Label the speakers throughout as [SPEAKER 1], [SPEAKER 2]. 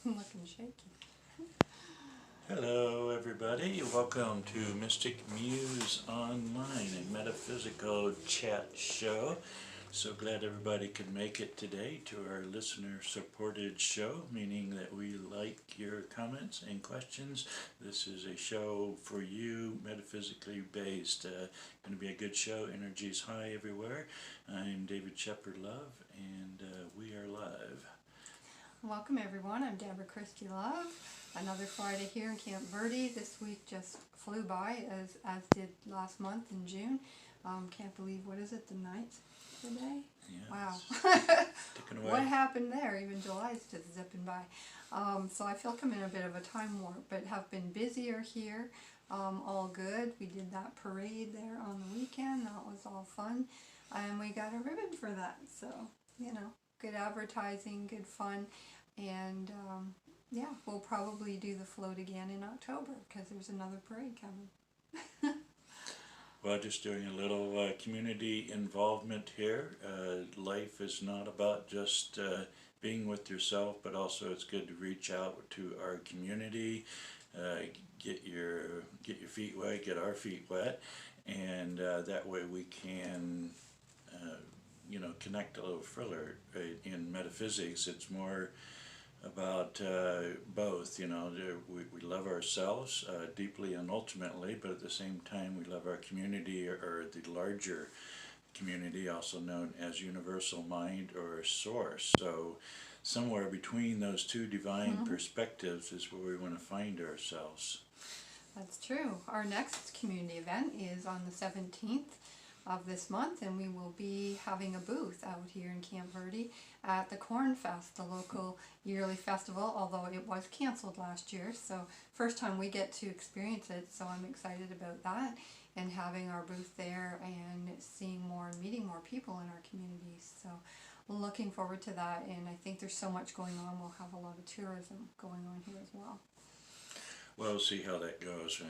[SPEAKER 1] Looking shaky.
[SPEAKER 2] Hello everybody, welcome to Mystic Muse Online, a metaphysical chat show. So glad everybody could make it today to our listener supported show, meaning that we like your comments and questions. This is a show for you, metaphysically based. Going to be a good show, energy's high everywhere. I'm David Shepard Love and we are live.
[SPEAKER 1] Welcome everyone, I'm Deborah Christie Love. Another Friday here in Camp Verde. This week just flew by as did last month in June. Can't believe, what is it, the 9th today?
[SPEAKER 2] Yeah,
[SPEAKER 1] wow.
[SPEAKER 2] Ticking away.
[SPEAKER 1] What happened there? Even July's just zipping by. So I feel I'm in a bit of a time warp, but have been busier here. All good. We did that parade there on the weekend. That was all fun. And we got a ribbon for that. So, good advertising, good fun. And yeah, we'll probably do the float again in October because there's another parade coming.
[SPEAKER 2] Well, just doing a little community involvement here. Life is not about just being with yourself, but also it's good to reach out to our community, get your feet wet, get our feet wet, and that way we can, connect a little further. In metaphysics, it's more about both. We love ourselves deeply and ultimately, but at the same time we love our community, or the larger community, also known as universal mind or source. So somewhere between those two divine perspectives is where we want to find ourselves.
[SPEAKER 1] That's true. Our next community event is on the 17th of this month, and we will be having a booth out here in Camp Verde at the Corn Fest, the local yearly festival, although it was canceled last year. So first time we get to experience it, so I'm excited about that, and having our booth there and seeing more and meeting more people in our community. So looking forward to that, and I think there's so much going on. We'll have a lot of tourism going on here as well.
[SPEAKER 2] Well, we'll see how that goes.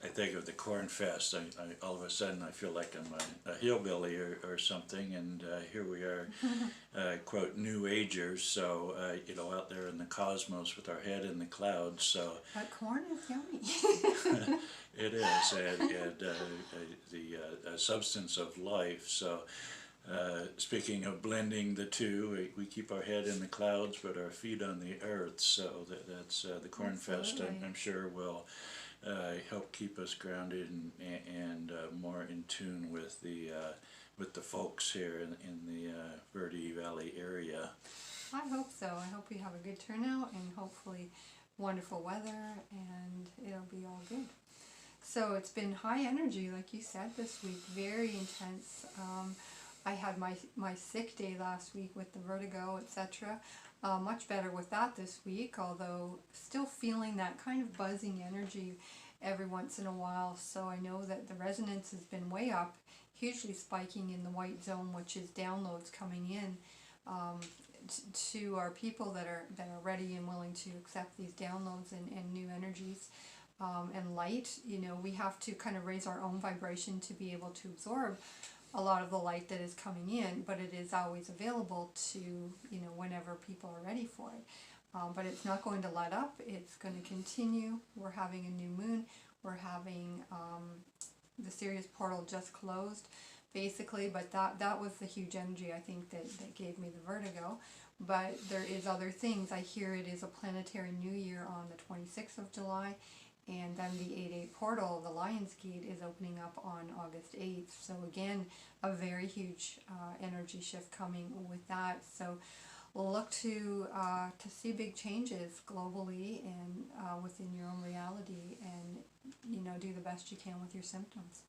[SPEAKER 2] I think of the Corn Fest, I all of a sudden I feel like I'm a hillbilly or something, and here we are, quote, New Agers, so, out there in the cosmos with our head in the clouds, so.
[SPEAKER 1] But corn is yummy.
[SPEAKER 2] It is, and the substance of life, so. Speaking of blending the two, we keep our head in the clouds but our feet on the earth, so that's the Corn Fest, I'm sure will help keep us grounded and more in tune with the folks here in the Verde Valley area.
[SPEAKER 1] I hope so. I hope we have a good turnout and hopefully wonderful weather, and it'll be all good. So it's been high energy, like you said, this week, very intense. I had my sick day last week with the vertigo, etc. Much better with that this week, although still feeling that kind of buzzing energy every once in a while. So I know that the resonance has been way up, hugely spiking in the white zone, which is downloads coming in to our people that are ready and willing to accept these downloads and new energies. And light, we have to kind of raise our own vibration to be able to absorb a lot of the light that is coming in, but it is always available to, whenever people are ready for it. But it's not going to let up, it's going to continue. We're having a new moon, we're having the Sirius portal just closed, basically, but that was the huge energy, I think, that gave me the vertigo. But there is other things. I hear it is a planetary new year on the 26th of July, and then the 8-8 portal, the Lion's Gate, is opening up on August 8th. So again, a very huge energy shift coming with that. So we'll look to see big changes globally and within your own reality, and do the best you can with your symptoms.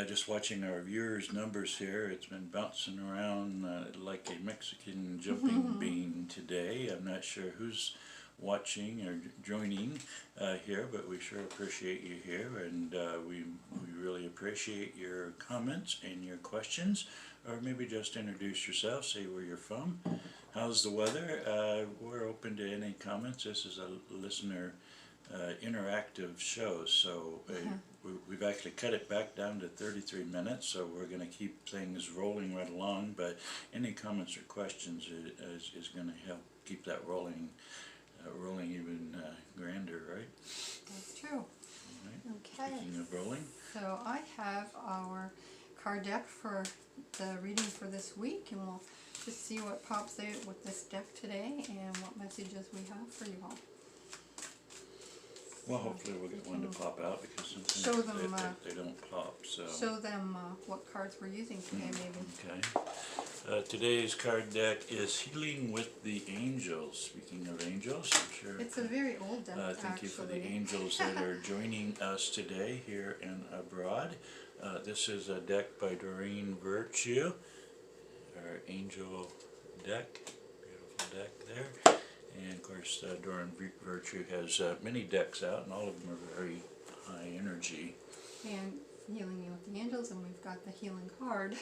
[SPEAKER 2] Just watching our viewers' numbers here, it's been bouncing around like a Mexican jumping bean today. I'm not sure who's watching or joining here, but we sure appreciate you here, and we really appreciate your comments and your questions, or maybe just introduce yourself, say where you're from, how's the weather. We're open to any comments. This is a listener interactive show, so we've actually cut it back down to 33 minutes, so we're going to keep things rolling right along, but any comments or questions is going to help keep that rolling even grander, right?
[SPEAKER 1] That's true.
[SPEAKER 2] Right.
[SPEAKER 1] Okay.
[SPEAKER 2] Speaking of rolling.
[SPEAKER 1] So I have our card deck for the reading for this week, and we'll just see what pops out with this deck today and what messages we have for you all.
[SPEAKER 2] Well, hopefully we'll get one to pop out, because
[SPEAKER 1] show
[SPEAKER 2] sometimes
[SPEAKER 1] them,
[SPEAKER 2] they don't pop. So
[SPEAKER 1] show them what cards we're using today, maybe.
[SPEAKER 2] okay. Today's card deck is Healing with the Angels. Speaking of angels, I'm sure.
[SPEAKER 1] It's a very old deck,
[SPEAKER 2] thank you for the angels that are joining us today here and abroad. This is a deck by Doreen Virtue, our angel deck. Beautiful deck there. And of course, Doreen Virtue has many decks out, and all of them are very high energy.
[SPEAKER 1] And Healing You with the Angels, and we've got the healing card.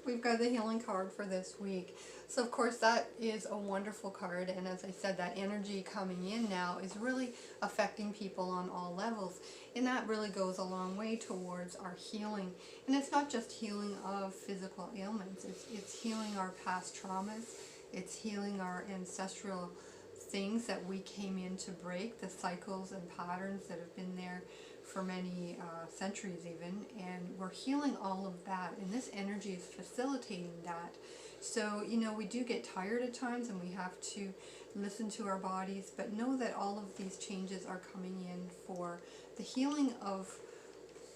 [SPEAKER 1] We've got the healing card for this week. So of course that is a wonderful card, and as I said, that energy coming in now is really affecting people on all levels, and that really goes a long way towards our healing. And it's not just healing of physical ailments, it's healing our past traumas, it's healing our ancestral things that we came in to break, the cycles and patterns that have been there for many centuries even, and we're healing all of that, and this energy is facilitating that. So, you know, we do get tired at times and we have to listen to our bodies, but know that all of these changes are coming in for the healing of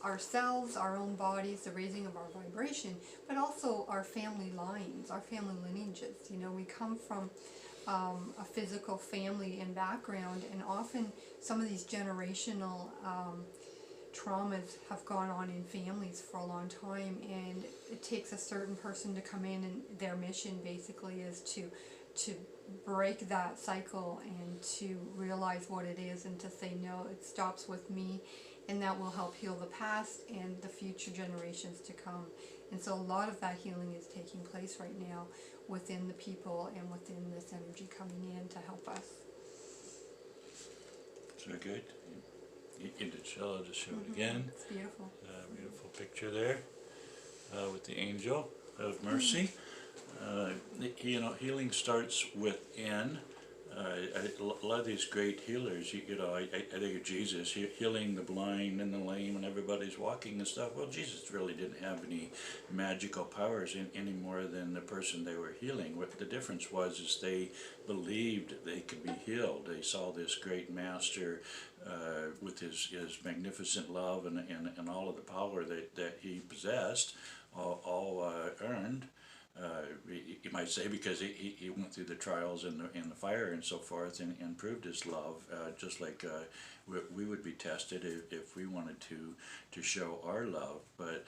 [SPEAKER 1] ourselves, our own bodies, the raising of our vibration, but also our family lines, our family lineages. You know, we come from a physical family and background, and often some of these generational traumas have gone on in families for a long time, and it takes a certain person to come in, and their mission basically is to break that cycle and to realize what it is, and to say no, it stops with me, and that will help heal the past and the future generations to come. And so a lot of that healing is taking place right now within the people and within this energy coming in to help us.
[SPEAKER 2] So good. You did show, I'll just show it again.
[SPEAKER 1] It's beautiful.
[SPEAKER 2] Beautiful picture there with the angel of mercy. You know, healing starts within. A lot of these great healers, you know, I think of Jesus healing the blind and the lame, and everybody's walking and stuff. Well, Jesus really didn't have any magical powers any more than the person they were healing. What the difference was is they believed they could be healed. They saw this great master with his magnificent love and all of the power that he possessed, all earned. You might say, because he went through the trials and the fire and so forth, and proved his love, just like we would be tested if we wanted to show our love. But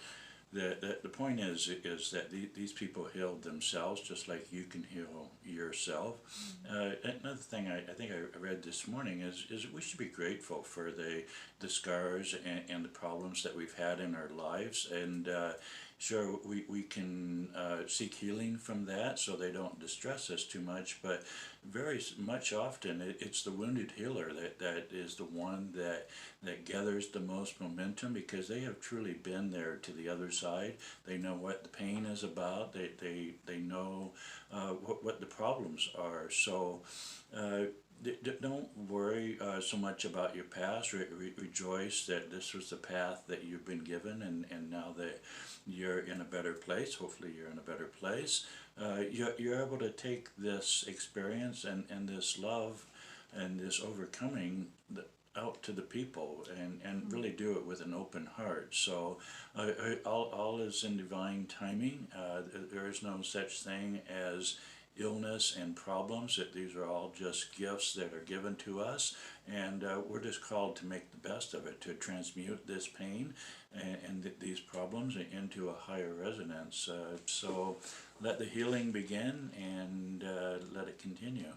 [SPEAKER 2] the point is that these people healed themselves just like you can heal yourself. Another thing I think I read this morning is we should be grateful for the scars and the problems that we've had in our lives, and sure, we can seek healing from that so they don't distress us too much, but very much often it's the wounded healer that is the one that gathers the most momentum, because they have truly been there to the other side. They know what the pain is about. They know what the problems are. So don't worry so much about your past. Rejoice that this was the path that you've been given, and now that you're in a better place, hopefully you're in a better place, you're able to take this experience and this love and this overcoming out to the people, and really do it with an open heart. So all is in divine timing. There is no such thing as illness and problems. That these are all just gifts that are given to us, and we're just called to make the best of it, to transmute this pain and these problems into a higher resonance. So let the healing begin, and let it continue.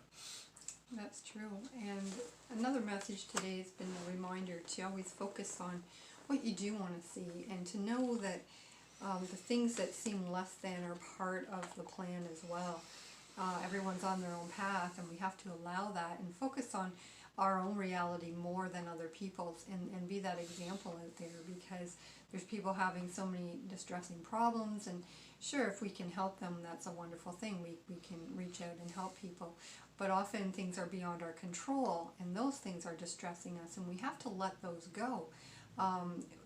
[SPEAKER 1] That's true. And another message today has been a reminder to always focus on what you do want to see, and to know that the things that seem less than are part of the plan as well. Everyone's on their own path, and we have to allow that and focus on our own reality more than other people's, and be that example out there, because there's people having so many distressing problems, and sure, if we can help them, that's a wonderful thing. We can reach out and help people. But often things are beyond our control, and those things are distressing us, and we have to let those go.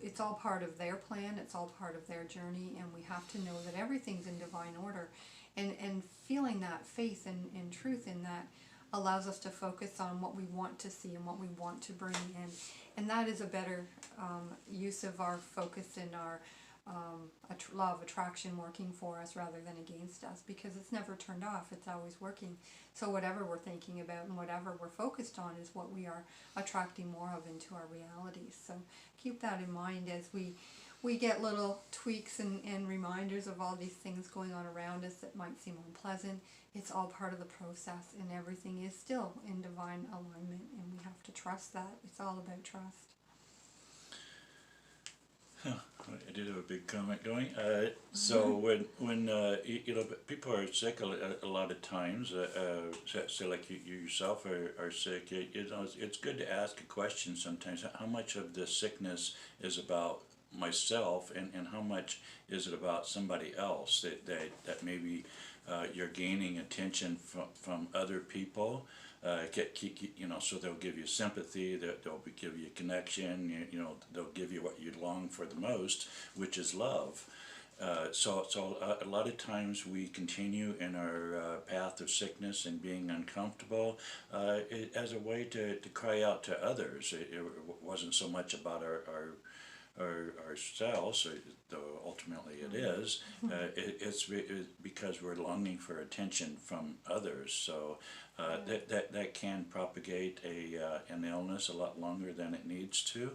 [SPEAKER 1] It's all part of their plan, it's all part of their journey, and we have to know that everything's in divine order. And feeling that faith and truth in that allows us to focus on what we want to see and what we want to bring in. And that is a better use of our focus and our law of attraction working for us rather than against us, because it's never turned off, it's always working. So whatever we're thinking about and whatever we're focused on is what we are attracting more of into our realities. So keep that in mind as we get little tweaks and reminders of all these things going on around us that might seem unpleasant. It's all part of the process, and everything is still in divine alignment, and we have to trust that. It's all about trust.
[SPEAKER 2] I did have a big comment going. So when people are sick a lot of times, say like you yourself are sick, it's good to ask a question sometimes. How much of the sickness is about myself, and how much is it about somebody else that maybe you're gaining attention from other people? So they'll give you sympathy, they'll give you connection, they'll give you what you long for the most, which is love. So a lot of times we continue in our path of sickness and being uncomfortable as a way to cry out to others. It wasn't so much about ourselves, though ultimately it is. It's because we're longing for attention from others. So that can propagate an illness a lot longer than it needs to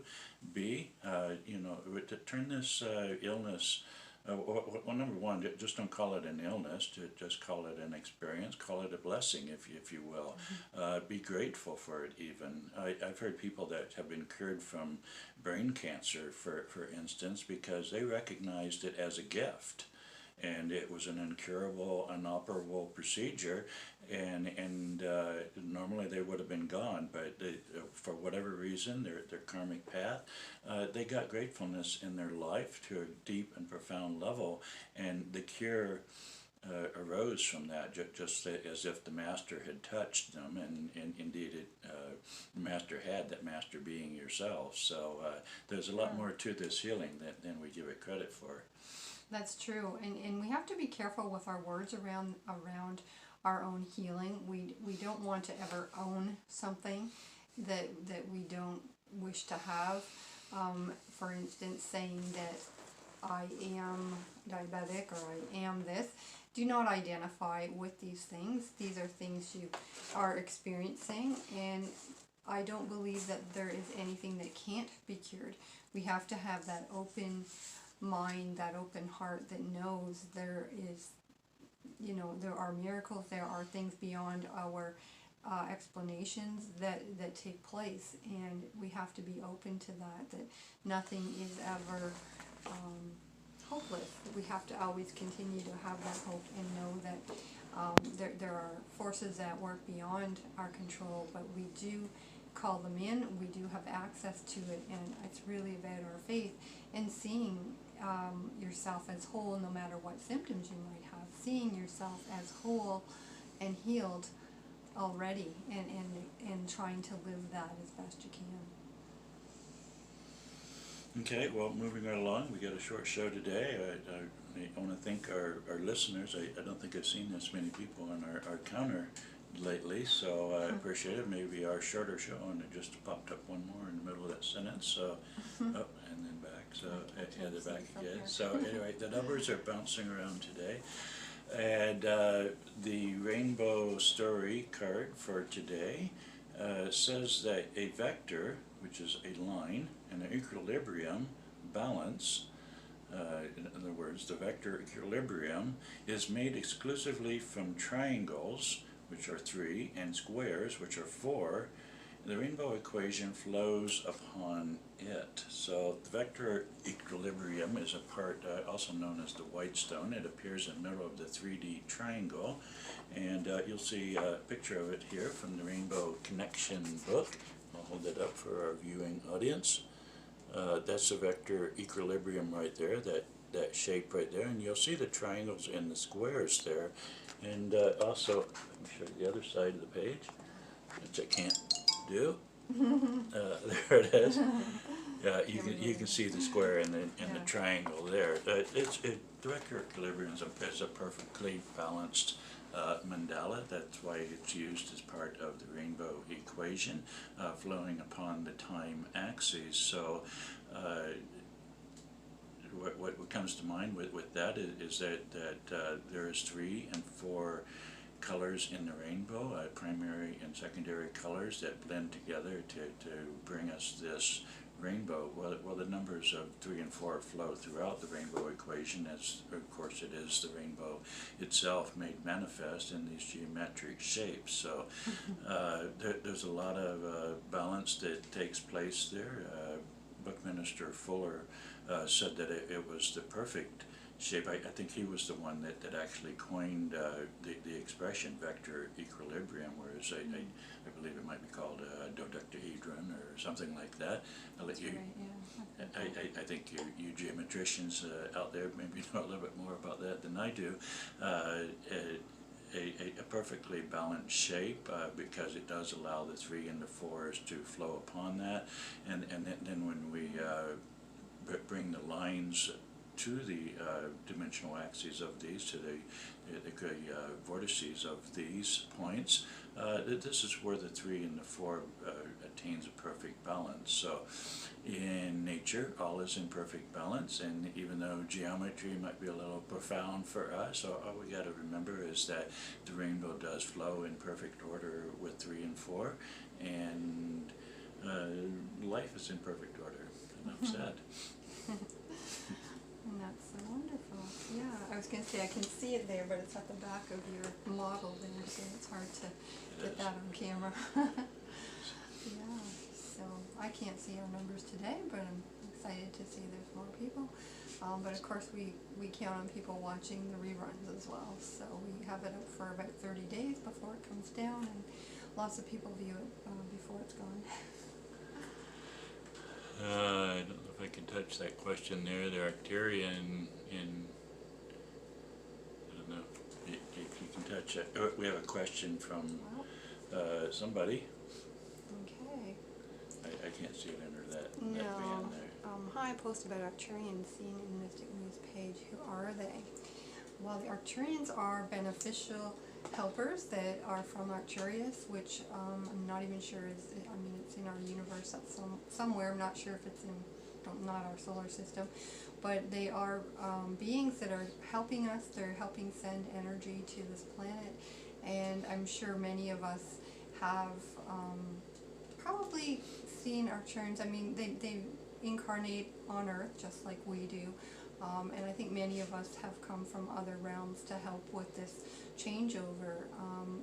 [SPEAKER 2] be. To turn this illness. Well, number one, just don't call it an illness. Just call it an experience. Call it a blessing, if you will. Be grateful for it. Even I've heard people that have been cured from brain cancer, for instance, because they recognized it as a gift, and it was an incurable, inoperable procedure, and normally they would have been gone, but for whatever reason, their karmic path, they got gratefulness in their life to a deep and profound level, and the cure arose from that, just as if the master had touched them, and indeed the master had, that master being yourself. So there's a lot more to this healing than we give it credit for.
[SPEAKER 1] That's true, and we have to be careful with our words around our own healing. We don't want to ever own something that we don't wish to have. For instance, saying that I am diabetic or I am this. Do not identify with these things. These are things you are experiencing, and I don't believe that there is anything that can't be cured. We have to have that open mind, that open heart that knows there is, there are miracles, there are things beyond our explanations that take place, and we have to be open to that nothing is ever hopeless. We have to always continue to have that hope and know that there are forces that work beyond our control, but we do call them in, we do have access to it, and it's really about our faith and seeing yourself as whole no matter what symptoms you might have, seeing yourself as whole and healed already, and trying to live that as best you can.
[SPEAKER 2] Okay, well, moving right along, we got a short show today. I want to thank our listeners. I don't think I've seen this many people on our counter lately, so I appreciate it. Maybe our shorter show, and it just popped up one more in the middle of that sentence, so and then back, so they're back again. So anyway, the numbers are bouncing around today, and the rainbow story card for today says that a vector, which is a line, and an equilibrium, balance, in other words, the vector equilibrium is made exclusively from triangles, which are 3, and squares, which are 4. The rainbow equation flows upon it. So the vector equilibrium is a part, also known as the white stone. It appears in the middle of the 3D triangle, and you'll see a picture of it here from the Rainbow Connection book. I'll hold it up for our viewing audience. That's the vector equilibrium right there that that shape right there, and you'll see the triangles and the squares there. And also, let me show you the other side of the page, which I can't do. There it is. You can see the square and the triangle there. Direct equilibrium is a perfectly balanced mandala. That's why it's used as part of the rainbow equation, flowing upon the time axis. So what comes to mind with that is that there's 3 and 4 colors in the rainbow, primary and secondary colors that blend together to bring us this rainbow. Well, the numbers of 3 and 4 flow throughout the rainbow equation, as of course it is the rainbow itself made manifest in these geometric shapes. So there's a lot of balance that takes place there. Buckminster Fuller said that it was the perfect shape. I think he was the one that actually coined the expression vector equilibrium, whereas I believe it might be called a dodecahedron or something like that.
[SPEAKER 1] That's right, yeah.
[SPEAKER 2] I think you geometricians out there maybe know a little bit more about that than I do. A perfectly balanced shape because it does allow the 3 and the 4s to flow upon that, and then when we bring the lines to the dimensional axes of these, to the vortices of these points, this is where the 3 and the 4 attains a perfect balance. So in nature, all is in perfect balance, and even though geometry might be a little profound for us, all we got to remember is that the rainbow does flow in perfect order with 3 and 4, and life is in perfect order. Enough said.
[SPEAKER 1] And that's so wonderful. Yeah, I was going to say I can see it there, but it's at the back of your model there, so it's hard to get that on camera. Yeah, so I can't see our numbers today, but I'm excited to see there's more people. But of course we count on people watching the reruns as well, so we have it up for about 30 days before it comes down, and lots of people view it before it's gone.
[SPEAKER 2] I don't know if I can touch that question there. The Arcturian in, I don't know if you can touch it. Oh, we have a question from somebody.
[SPEAKER 1] Okay.
[SPEAKER 2] I can't see it under that
[SPEAKER 1] No.
[SPEAKER 2] band there.
[SPEAKER 1] Hi, I posted about Arcturians seen in the Mystic Muse page. Who are they? Well, the Arcturians are beneficial helpers that are from Arcturus, which I'm not even sure is, I mean, it's in our universe somewhere. I'm not sure if it's in, not our solar system, but they are beings that are helping us. They're helping send energy to this planet, and I'm sure many of us have probably seen Arcturians. I mean, they incarnate on Earth just like we do. And I think many of us have come from other realms to help with this changeover.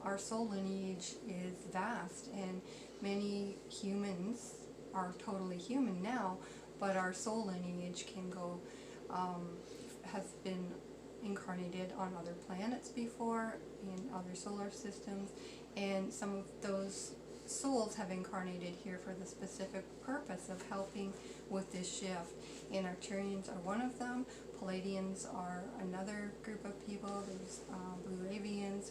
[SPEAKER 1] Our soul lineage is vast, and many humans are totally human now, but our soul lineage can go, has been incarnated on other planets before, in other solar systems, and some of those souls have incarnated here for the specific purpose of helping with this shift. And Arcturians are one of them. Palladians are another group of people. There's Blue Avians.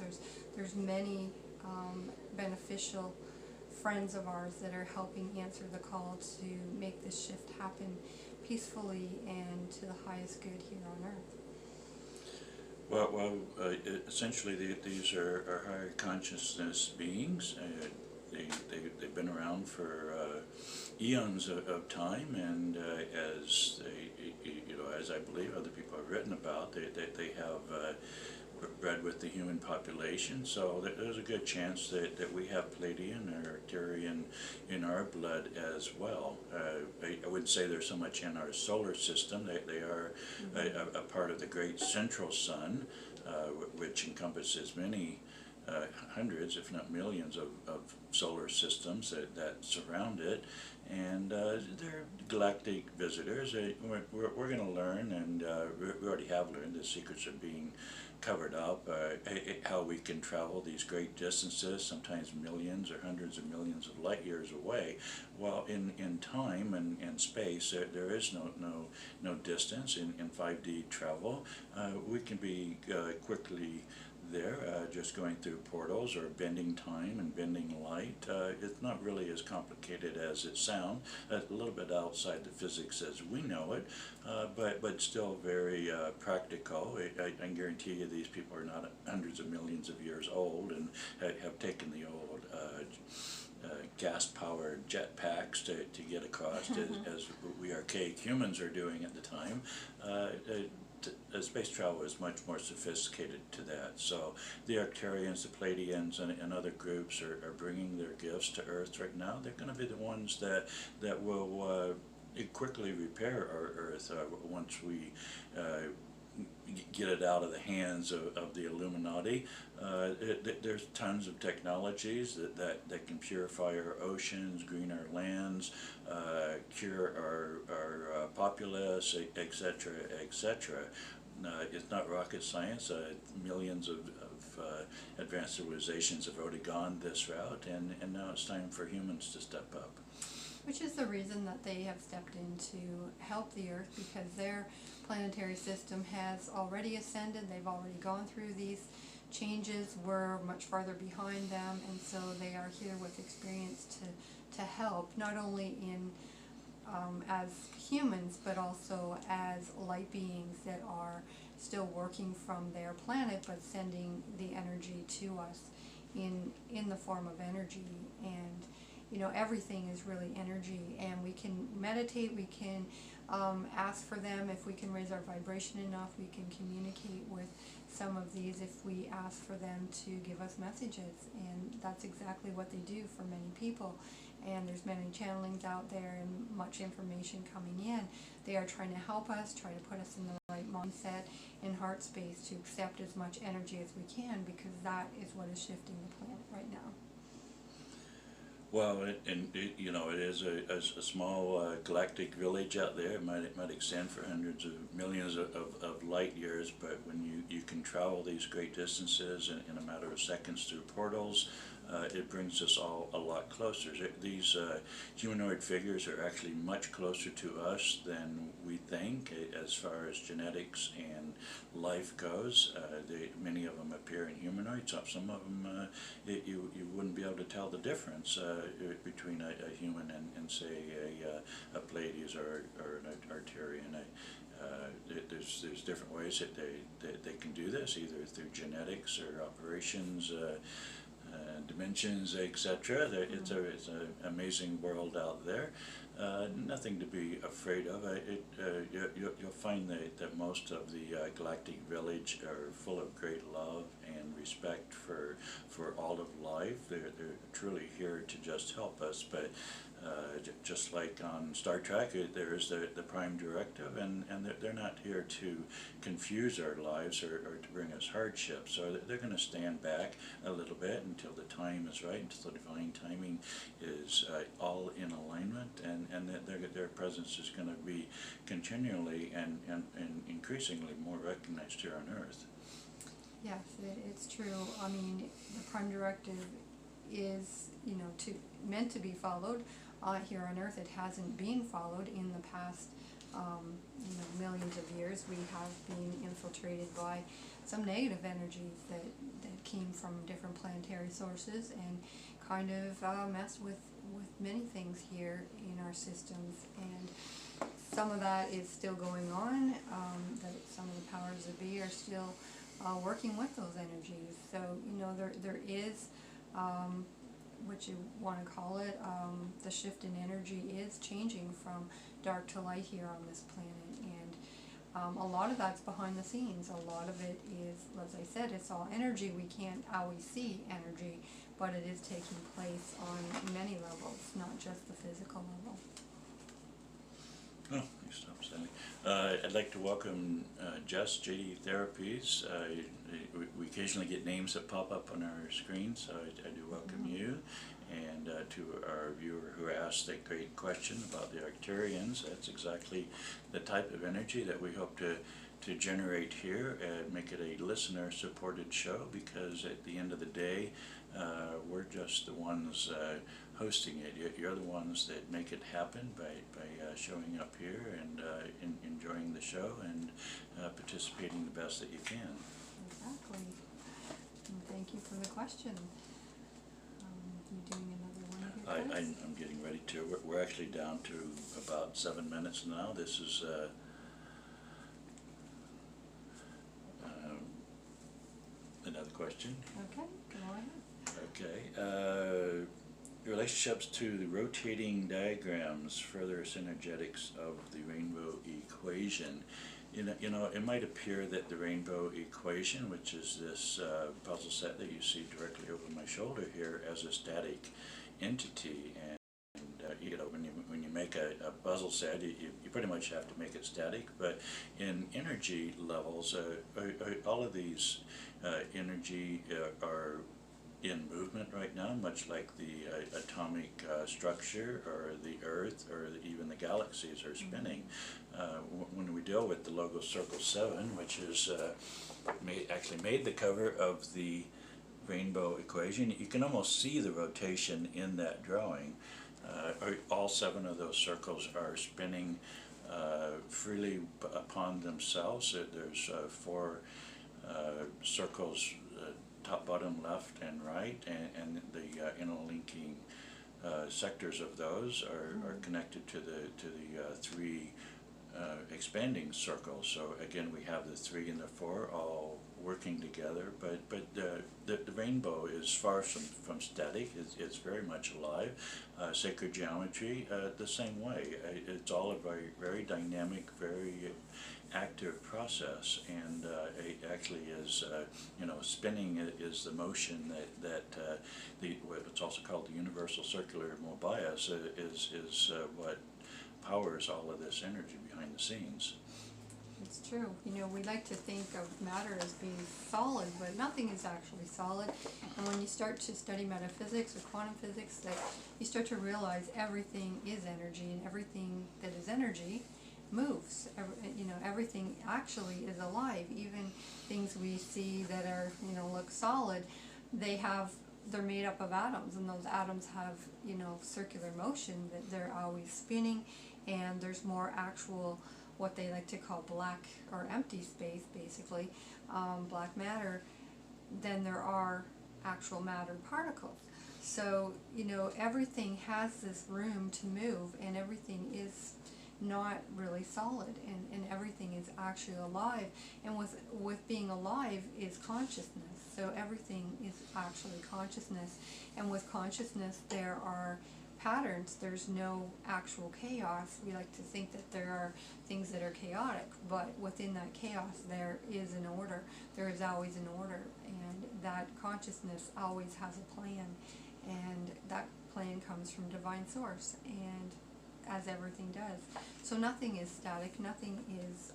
[SPEAKER 1] There's many beneficial friends of ours that are helping answer the call to make this shift happen peacefully and to the highest good here on Earth.
[SPEAKER 2] Well, essentially these are higher consciousness beings. They've been around for eons of time, and as as I believe other people have written about, they have bred with the human population. So there's a good chance that we have Palladian or Arcturian in our blood as well. I wouldn't say they're so much in our solar system. They are a part of the great central sun, which encompasses many hundreds, if not millions, of solar systems that surround it, and they're galactic visitors. We're going to learn, and we already have learned, the secrets of being covered up how we can travel these great distances, sometimes millions or hundreds of millions of light years away. Well, in time and space, there is no distance in 5D travel. We can be quickly there, just going through portals or bending time and bending light. It's not really as complicated as it sounds. A little bit outside the physics as we know it, but still very practical. I can guarantee you these people are not hundreds of millions of years old and have taken the old gas-powered jetpacks to get across as we archaic humans are doing at the time. Space travel is much more sophisticated to that. So the Arcturians, the Pleiadians, and other groups are bringing their gifts to Earth right now. They're going to be the ones that will quickly repair our Earth once we get it out of the hands of the Illuminati. There's tons of technologies that can purify our oceans, green our lands, cure our populace, etc., etc. It's not rocket science. Millions of advanced civilizations have already gone this route, and now it's time for humans to step up.
[SPEAKER 1] Which is the reason that they have stepped in to help the Earth, because their planetary system has already ascended. They've already gone through these changes. We're much farther behind them, and so they are here with experience to help, not only in as humans, but also as light beings that are still working from their planet, but sending the energy to us in the form of energy. And you know, everything is really energy, and we can meditate, we can ask for them. If we can raise our vibration enough, we can communicate with some of these if we ask for them to give us messages, and that's exactly what they do for many people. And there's many channelings out there and much information coming in. They are trying to help us, try to put us in the right mindset and heart space to accept as much energy as we can, because that is what is shifting the planet right now.
[SPEAKER 2] Well, you know, it is a small galactic village out there. It might extend for hundreds of millions of light years, but when you can travel these great distances in a matter of seconds through portals, it brings us all a lot closer. These humanoid figures are actually much closer to us than we think as far as genetics and life goes. Many of them appear in humanoids. Some of them you wouldn't be able to tell the difference between a human and say a Pleiades or an Arcturian. There's different ways that they can do this, either through genetics or operations, dimensions, etc. It's an amazing world out there. Nothing to be afraid of. You'll find that most of the galactic village are full of great love and respect for all of life. They're truly here to just help us, but just like on Star Trek, there is the Prime Directive, and they're not here to confuse our lives or to bring us hardship. So they're going to stand back a little bit until the time is right, until the divine timing is all in alignment, and that their presence is going to be continually and increasingly more recognized here on Earth.
[SPEAKER 1] Yes, it's true. I mean, the Prime Directive is, you know, meant to be followed. Here on Earth, it hasn't been followed in the past, you know, millions of years. We have been infiltrated by some negative energies that came from different planetary sources and kind of messed with many things here in our systems. And some of that is still going on. That some of the powers that be are still working with those energies. So, you know, there is what you want to call it, the shift in energy is changing from dark to light here on this planet, and a lot of that's behind the scenes. A lot of it is, as I said, it's all energy. We can't always see energy, but it is taking place on many levels, not just the physical level.
[SPEAKER 2] Oh, you stop, Sally. I'd like to welcome Jess, JD Therapies. We occasionally get names that pop up on our screen, so I do welcome you. And to our viewer who asked that great question about the Arcturians, that's exactly the type of energy that we hope to to generate here and make it a listener-supported show, because at the end of the day, we're just the ones hosting it. You're the ones that make it happen by showing up here and enjoying the show and participating the best that you can.
[SPEAKER 1] Exactly. And thank you for the question. You doing another one of your quiz?
[SPEAKER 2] I'm getting ready to. We're actually down to about 7 minutes now. This is another question.
[SPEAKER 1] Okay, go ahead.
[SPEAKER 2] Okay. Relationships to the rotating diagrams, further synergetics of the rainbow equation. You know, it might appear that the rainbow equation, which is this puzzle set that you see directly over my shoulder here, as a static entity, and you know, when you make a puzzle set, you pretty much have to make it static. But in energy levels, all of these energy are in movement right now, much like the atomic structure, or the Earth, or even the galaxies are spinning. When we deal with the logo Circle 7, which is actually made the cover of the rainbow equation, you can almost see the rotation in that drawing. All 7 of those circles are spinning freely upon themselves. There's 4 circles, top, bottom, left, and right, and the interlinking sectors of those are connected to the 3 expanding circles. So again, we have the 3 and the 4 all working together, but the rainbow is far from static. It's very much alive. Sacred geometry, the same way. It's all a very dynamic, very active process, and it actually is, you know, spinning is the motion that what's also called the universal circular mobius is what powers all of this energy behind the scenes.
[SPEAKER 1] It's true. You know, we like to think of matter as being solid, but nothing is actually solid. And when you start to study metaphysics or quantum physics, that you start to realize everything is energy, and everything that is energy moves. You know, everything actually is alive. Even things we see that are, you know, look solid, they're made up of atoms, and those atoms have, you know, circular motion, that they're always spinning, and there's more actual, what they like to call black or empty space, basically, black matter, than there are actual matter particles. So, you know, everything has this room to move, and everything is not really solid, and everything is actually alive. And with being alive is consciousness. So everything is actually consciousness, and with consciousness there are patterns. There's no actual chaos. We like to think that there are things that are chaotic, but within that chaos there is an order. There is always an order, and that consciousness always has a plan, and that plan comes from divine source, and as everything does. So nothing is static, nothing is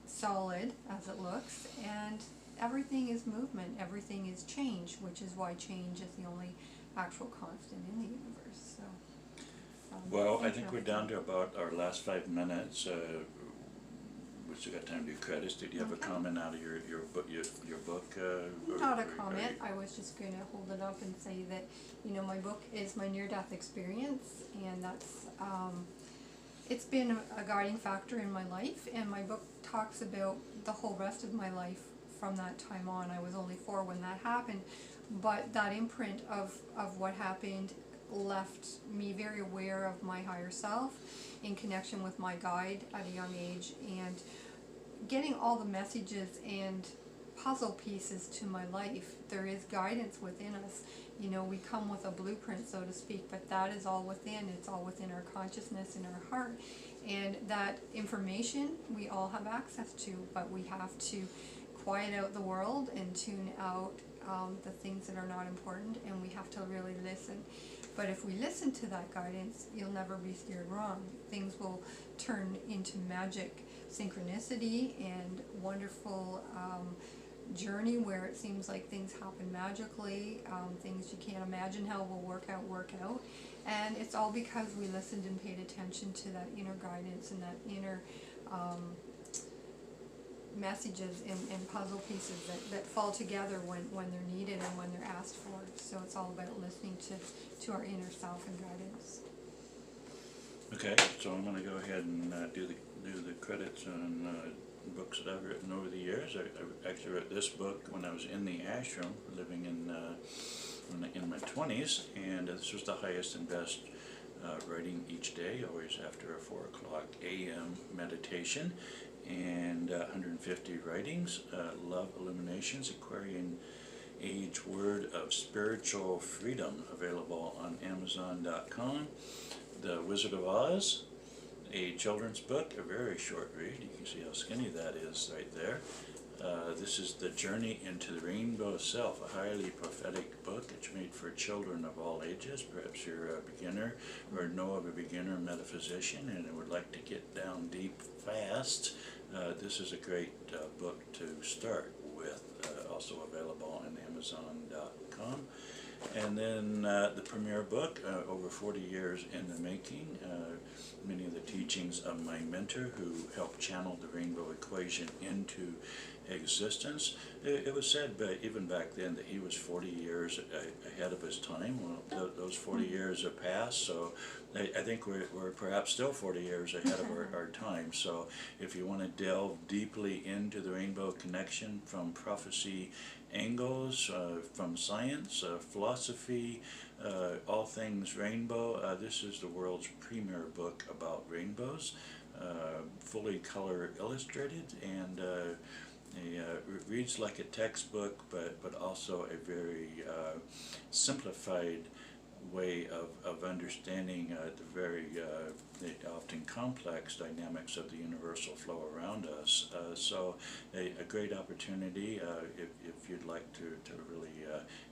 [SPEAKER 1] solid as it looks, and everything is movement, everything is change, which is why change is the only actual constant in the universe. So,
[SPEAKER 2] well, I think we're down to about our last 5 minutes. We still got time to do credits. Did you have a comment out of your book?
[SPEAKER 1] Not a comment. I was just going to hold it up and say that, you know, my book is my near-death experience, and that's it's been a guiding factor in my life. And my book talks about the whole rest of my life from that time on. I was only 4 when that happened, but that imprint of what happened left me very aware of my higher self, in connection with my guide at a young age, and getting all the messages and puzzle pieces to my life. There is guidance within us. You know, we come with a blueprint, so to speak, but that is all within. It's all within our consciousness and our heart. And that information we all have access to, but we have to quiet out the world and tune out the things that are not important, and we have to really listen. But if we listen to that guidance, you'll never be steered wrong. Things will turn into magic synchronicity and wonderful journey where it seems like things happen magically, things you can't imagine how will work out. And it's all because we listened and paid attention to that inner guidance and that inner messages and puzzle pieces that fall together when they're needed and when they're asked for. So it's all about listening to our inner self and guidance.
[SPEAKER 2] Okay, so I'm going to go ahead and do the credits on books that I've written over the years. I actually wrote this book when I was in the ashram, living in my 20s, and this was the highest and best writing each day, always after a 4 o'clock a.m. meditation, and 150 writings, Love Illuminations, Aquarian Age Word of Spiritual Freedom, available on Amazon.com. The Wizard of Oz, a children's book, a very short read. You can see how skinny that is right there. This is The Journey into the Rainbow Self, a highly prophetic book. It's made for children of all ages. Perhaps you're a beginner or know of a beginner metaphysician and would like to get down deep fast. This is a great book to start with, also available on Amazon.com. And then the premier book, over 40 years in the making, many of the teachings of my mentor who helped channel the rainbow equation into existence. It was said even back then that he was 40 years ahead of his time. Well, those 40 years have passed, so I think we're perhaps still 40 years ahead of our time. So if you want to delve deeply into the rainbow connection from prophecy angles, from science, philosophy, all things rainbow, this is the world's premier book about rainbows, fully color illustrated, and reads like a textbook, but also a very simplified way of understanding the very the often complex dynamics of the universal flow around us. So a great opportunity if you'd like to really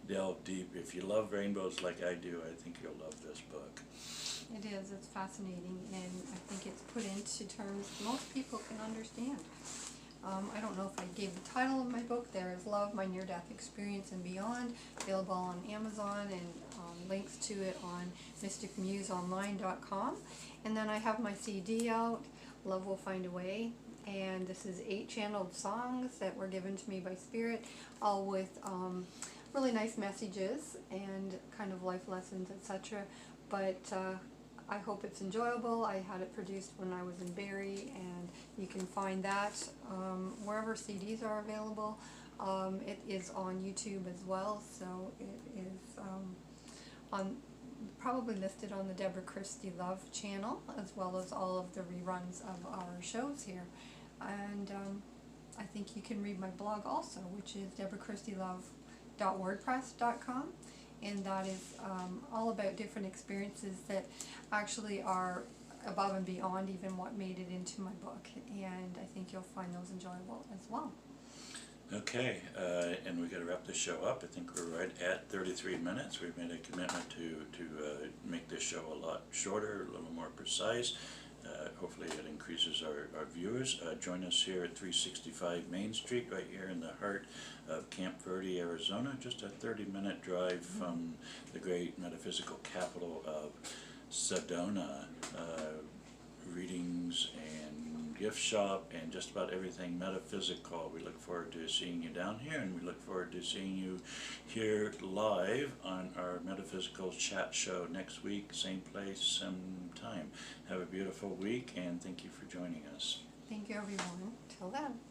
[SPEAKER 2] delve deep. If you love rainbows like I do, I think you'll love this book.
[SPEAKER 1] It is. It's fascinating, and I think it's put into terms most people can understand. I don't know if I gave the title of my book. There is Love, My Near-Death Experience and Beyond, available on Amazon, and links to it on mysticmuseonline.com. And then I have my CD out, Love Will Find a Way, and this is 8 channeled songs that were given to me by Spirit, all with really nice messages and kind of life lessons, etc. But I hope it's enjoyable. I had it produced when I was in Barrie, and you can find that wherever CDs are available. It is on YouTube as well, so it is probably listed on the Deborah Christie Love channel, as well as all of the reruns of our shows here. And I think you can read my blog also, which is deborahchristielove.wordpress.com. And that is all about different experiences that actually are above and beyond even what made it into my book, and I think you'll find those enjoyable as well.
[SPEAKER 2] Okay, and we've got to wrap this show up. I think we're right at 33 minutes. We've made a commitment to make this show a lot shorter, a little more precise. Hopefully it increases our viewers. Join us here at 365 Main Street, right here in the heart of Camp Verde, Arizona, just a 30-minute drive from the great metaphysical capital of Sedona. Readings and gift shop and just about everything metaphysical. We look forward to seeing you down here, and we look forward to seeing you here live on our metaphysical chat show next week, same place, same time. Have a beautiful week, and thank you for joining us.
[SPEAKER 1] Thank you, everyone. Till then.